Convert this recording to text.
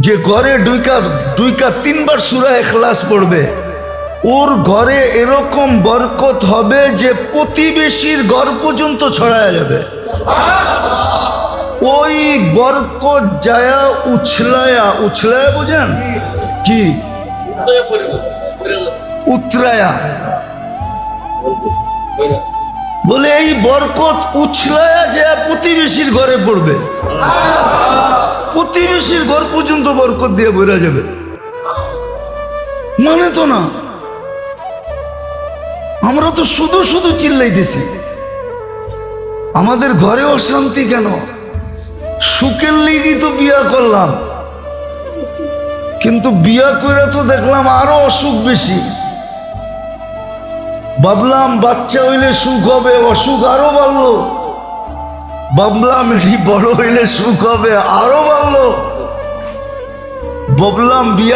যে ঘরে দুইকা তিনবার সূরা ইখলাস পড়বে, ওর ঘরে এরকম বরকত হবে যে প্রতিবেশীর ঘর পর্যন্ত ছড়ায়া যাবে। ওই বরকত যায়া উছলায়া বুঝেন কি উতরায়া বলে, এই বরকত উছলায়া যায় প্রতিবেশীর ঘরে পড়বে, প্রতিবেশীর ঘর পর্যন্ত বরকত দিয়ে বেরা যাবে। মানে তো না, আমরা তো শুধু শুধু চিল্লাইতেছি, আমাদের ঘরে অশান্তি কেন? সুখের লিগই তো বিয়া করলাম, কিন্তু বিয়া করে তো দেখলাম আরো অসুখ বেশি। ভাবলাম বাচ্চা হইলে সুখ হবে, অসুখ আরো বাড়লো। ভাবলাম এটি বড় হইলে সুখ হবে, আরো বাড়লো। ভাবলাম বিয়া